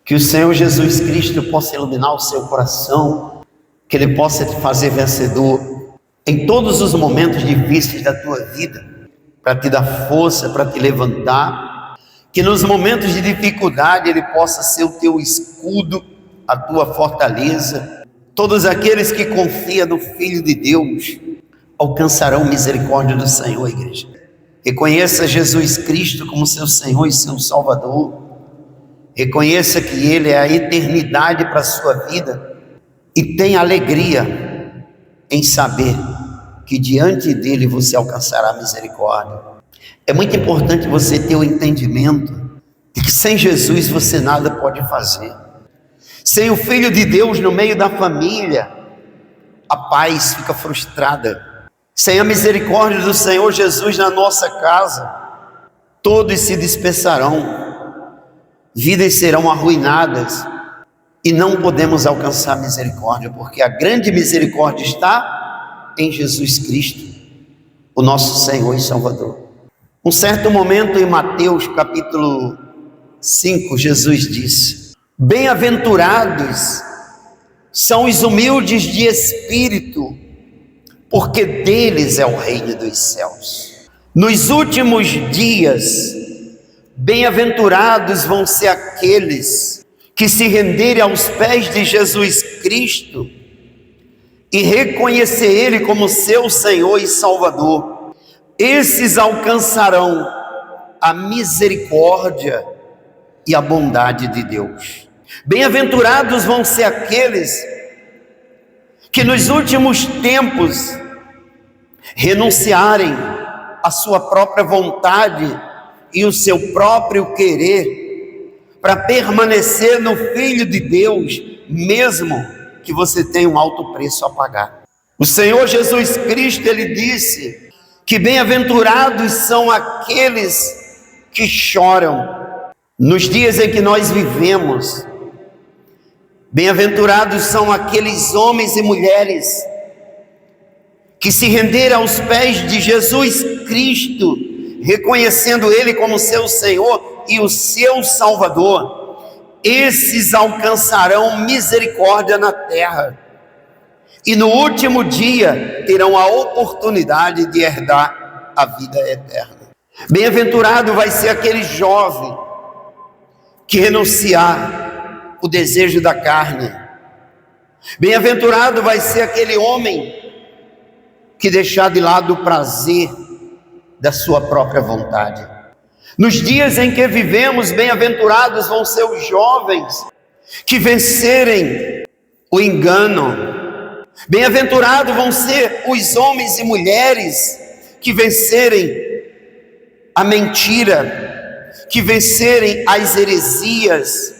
Que o Senhor Jesus Cristo possa iluminar o seu coração, que Ele possa te fazer vencedor em todos os momentos difíceis da tua vida, para te dar força, para te levantar, que nos momentos de dificuldade Ele possa ser o teu escudo, a tua fortaleza. Todos aqueles que confiam no Filho de Deus alcançarão misericórdia do Senhor, igreja. Reconheça Jesus Cristo como seu Senhor e seu Salvador. Reconheça que Ele é a eternidade para a sua vida e tenha alegria em saber que diante dEle você alcançará misericórdia. É muito importante você ter o entendimento de que sem Jesus você nada pode fazer. Sem o Filho de Deus no meio da família, a paz fica frustrada. Sem a misericórdia do Senhor Jesus na nossa casa, todos se dispersarão. Vidas serão arruinadas e não podemos alcançar misericórdia, porque a grande misericórdia está em Jesus Cristo, o nosso Senhor e Salvador. Um certo momento em Mateus capítulo 5, Jesus disse: bem-aventurados são os humildes de espírito, porque deles é o reino dos céus. Nos últimos dias, bem-aventurados vão ser aqueles que se renderem aos pés de Jesus Cristo e reconhecer Ele como seu Senhor e Salvador. Esses alcançarão a misericórdia e a bondade de Deus. Bem-aventurados vão ser aqueles que nos últimos tempos renunciarem à sua própria vontade e o seu próprio querer, para permanecer no Filho de Deus, mesmo que você tenha um alto preço a pagar. O Senhor Jesus Cristo, Ele disse que bem-aventurados são aqueles que choram nos dias em que nós vivemos. Bem-aventurados são aqueles homens e mulheres que se renderam aos pés de Jesus Cristo, reconhecendo Ele como seu Senhor e o seu Salvador. Esses alcançarão misericórdia na terra e no último dia terão a oportunidade de herdar a vida eterna. Bem-aventurado vai ser aquele jovem que renunciar o desejo da carne. Bem-aventurado vai ser aquele homem que deixar de lado o prazer da sua própria vontade. Nos dias em que vivemos, bem-aventurados vão ser os jovens que vencerem o engano. Bem-aventurados vão ser os homens e mulheres que vencerem a mentira, que vencerem as heresias,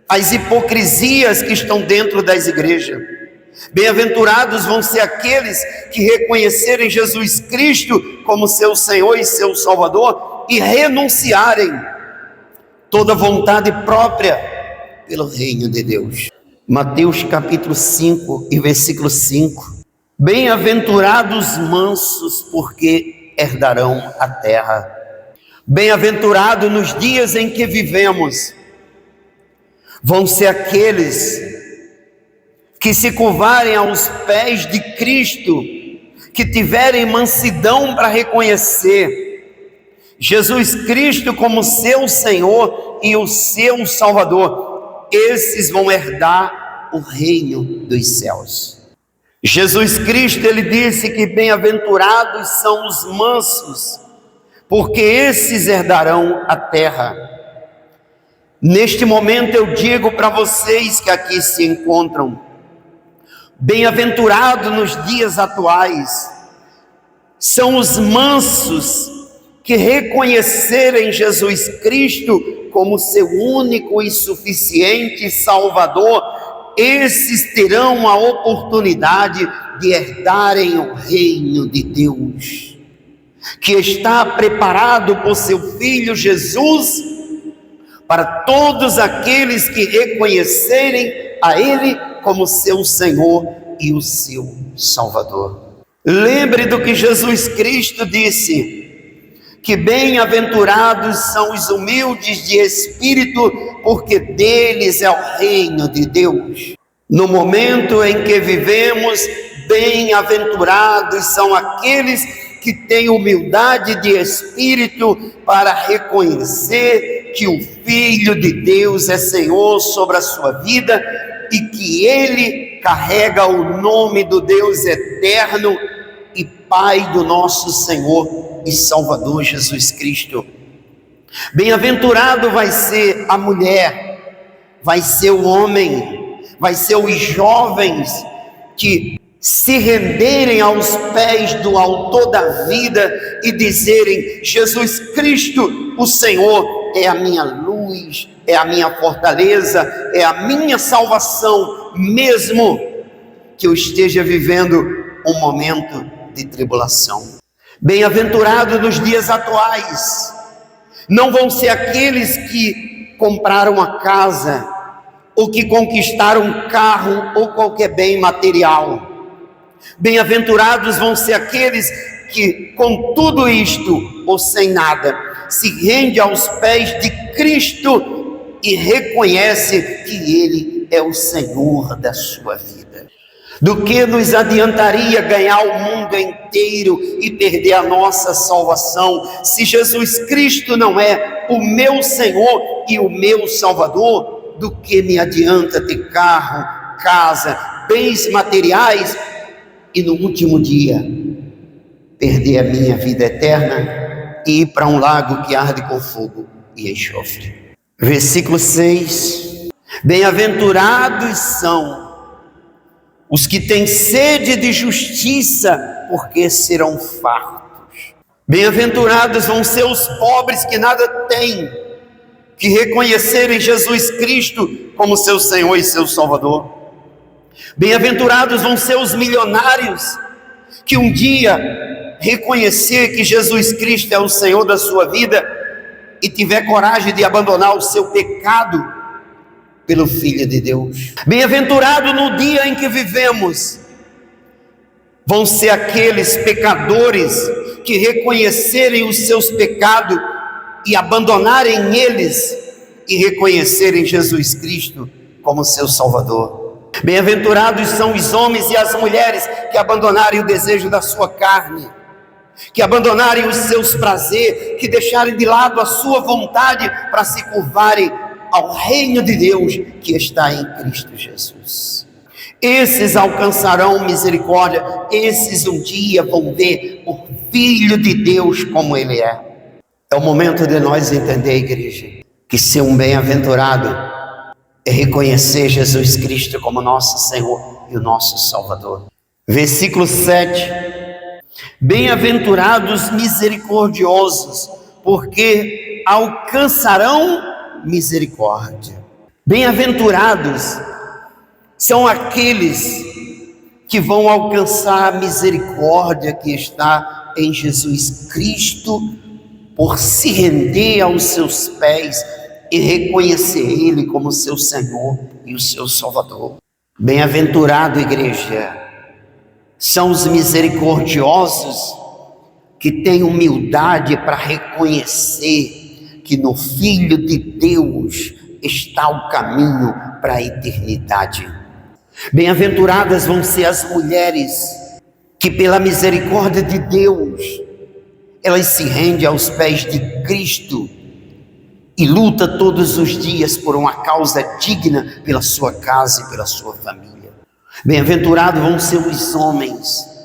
as hipocrisias que estão dentro das igrejas. Bem-aventurados vão ser aqueles que reconhecerem Jesus Cristo como seu Senhor e seu Salvador e renunciarem toda vontade própria pelo reino de Deus. Mateus capítulo 5 e versículo 5: bem-aventurados mansos, porque herdarão a terra. Bem-aventurados nos dias em que vivemos vão ser aqueles que se curvarem aos pés de Cristo, que tiverem mansidão para reconhecer Jesus Cristo como seu Senhor e o seu Salvador. Esses vão herdar o reino dos céus. Jesus Cristo, Ele disse que bem-aventurados são os mansos, porque esses herdarão a terra. Neste momento eu digo para vocês que aqui se encontram, bem-aventurado nos dias atuais são os mansos que reconhecerem Jesus Cristo como seu único e suficiente Salvador. Esses terão a oportunidade de herdarem o reino de Deus, que está preparado por seu Filho Jesus, para todos aqueles que reconhecerem a Ele como seu Senhor e o seu Salvador. Lembre do que Jesus Cristo disse, que bem-aventurados são os humildes de espírito, porque deles é o reino de Deus. No momento em que vivemos, bem-aventurados são aqueles que têm humildade de espírito para reconhecer que o Filho de Deus é Senhor sobre a sua vida e que Ele carrega o nome do Deus eterno e Pai do nosso Senhor e Salvador Jesus Cristo. Bem-aventurado vai ser a mulher, vai ser o homem, vai ser os jovens que se renderem aos pés do autor da vida e dizerem: Jesus Cristo, o Senhor, é a minha luz, é a minha fortaleza, é a minha salvação, mesmo que eu esteja vivendo um momento de tribulação. Bem-aventurado nos dias atuais, não vão ser aqueles que compraram a casa, ou que conquistaram um carro, ou qualquer bem material. Bem-aventurados vão ser aqueles que, com tudo isto, ou sem nada, se rende aos pés de Cristo e reconhece que Ele é o Senhor da sua vida. Do que nos adiantaria ganhar o mundo inteiro e perder a nossa salvação, se Jesus Cristo não é o meu Senhor e o meu Salvador? Do que me adianta ter carro, casa, bens materiais e no último dia perder a minha vida eterna e ir para um lago que arde com fogo e enxofre? Versículo 6: bem-aventurados são os que têm sede de justiça, porque serão fartos. Bem-aventurados vão ser os pobres que nada têm, que reconhecerem Jesus Cristo como seu Senhor e seu Salvador. Bem-aventurados vão ser os milionários, que um dia reconhecer que Jesus Cristo é o Senhor da sua vida e tiver coragem de abandonar o seu pecado pelo Filho de Deus. Bem-aventurado no dia em que vivemos, vão ser aqueles pecadores que reconhecerem os seus pecados e abandonarem eles e reconhecerem Jesus Cristo como seu Salvador. Bem-aventurados são os homens e as mulheres que abandonarem o desejo da sua carne, que abandonarem os seus prazeres, que deixarem de lado a sua vontade para se curvarem ao reino de Deus que está em Cristo Jesus. Esses alcançarão misericórdia, esses um dia vão ver o Filho de Deus como Ele é. É o momento de nós entender, igreja, que ser um bem-aventurado é reconhecer Jesus Cristo como nosso Senhor e o nosso Salvador. Versículo 7: bem-aventurados misericordiosos, porque alcançarão misericórdia. Bem-aventurados são aqueles que vão alcançar a misericórdia que está em Jesus Cristo, por se render aos seus pés e reconhecer Ele como seu Senhor e o seu Salvador. Bem-aventurado, igreja, são os misericordiosos que têm humildade para reconhecer que no Filho de Deus está o caminho para a eternidade. Bem-aventuradas vão ser as mulheres que, pela misericórdia de Deus, elas se rendem aos pés de Cristo e luta todos os dias por uma causa digna pela sua casa e pela sua família. Bem-aventurados vão ser os homens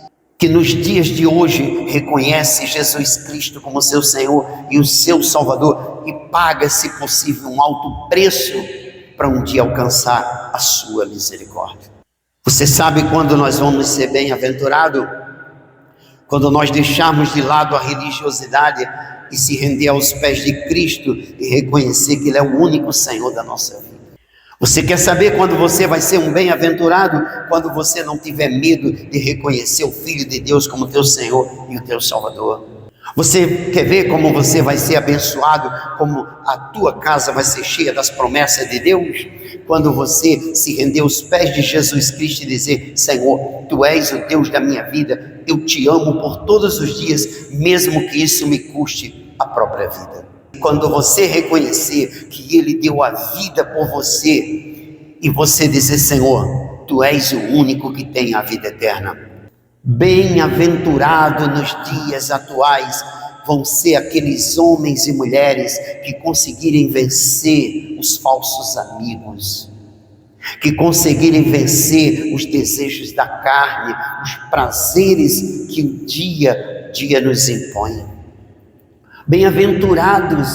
que nos dias de hoje reconhecem Jesus Cristo como seu Senhor e o seu Salvador e paga, se possível, um alto preço para um dia alcançar a sua misericórdia. Você sabe quando nós vamos ser bem-aventurados? Quando nós deixarmos de lado a religiosidade e se render aos pés de Cristo e reconhecer que Ele é o único Senhor da nossa vida. Você quer saber quando você vai ser um bem-aventurado? Quando você não tiver medo de reconhecer o Filho de Deus como teu Senhor e o teu Salvador. Você quer ver como você vai ser abençoado, como a tua casa vai ser cheia das promessas de Deus? Quando você se render aos pés de Jesus Cristo e dizer: Senhor, Tu és o Deus da minha vida, eu Te amo por todos os dias, mesmo que isso me custe a própria vida. Quando você reconhecer que Ele deu a vida por você, e você dizer: Senhor, Tu és o único que tem a vida eterna. Bem-aventurado nos dias atuais vão ser aqueles homens e mulheres que conseguirem vencer os falsos amigos, que conseguirem vencer os desejos da carne, os prazeres que o dia a dia nos impõe. Bem-aventurados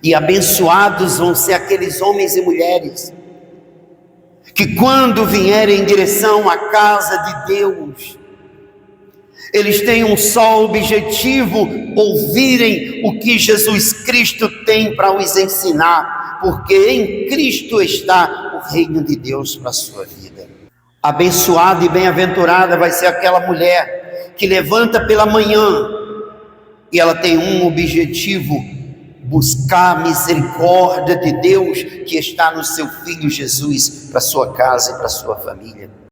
e abençoados vão ser aqueles homens e mulheres que, quando vierem em direção à casa de Deus, eles têm um só objetivo: ouvirem o que Jesus Cristo tem para os ensinar, porque em Cristo está o reino de Deus para a sua vida. Abençoada e bem-aventurada vai ser aquela mulher que levanta pela manhã e ela tem um objetivo: buscar a misericórdia de Deus que está no seu Filho Jesus, para a sua casa e para a sua família.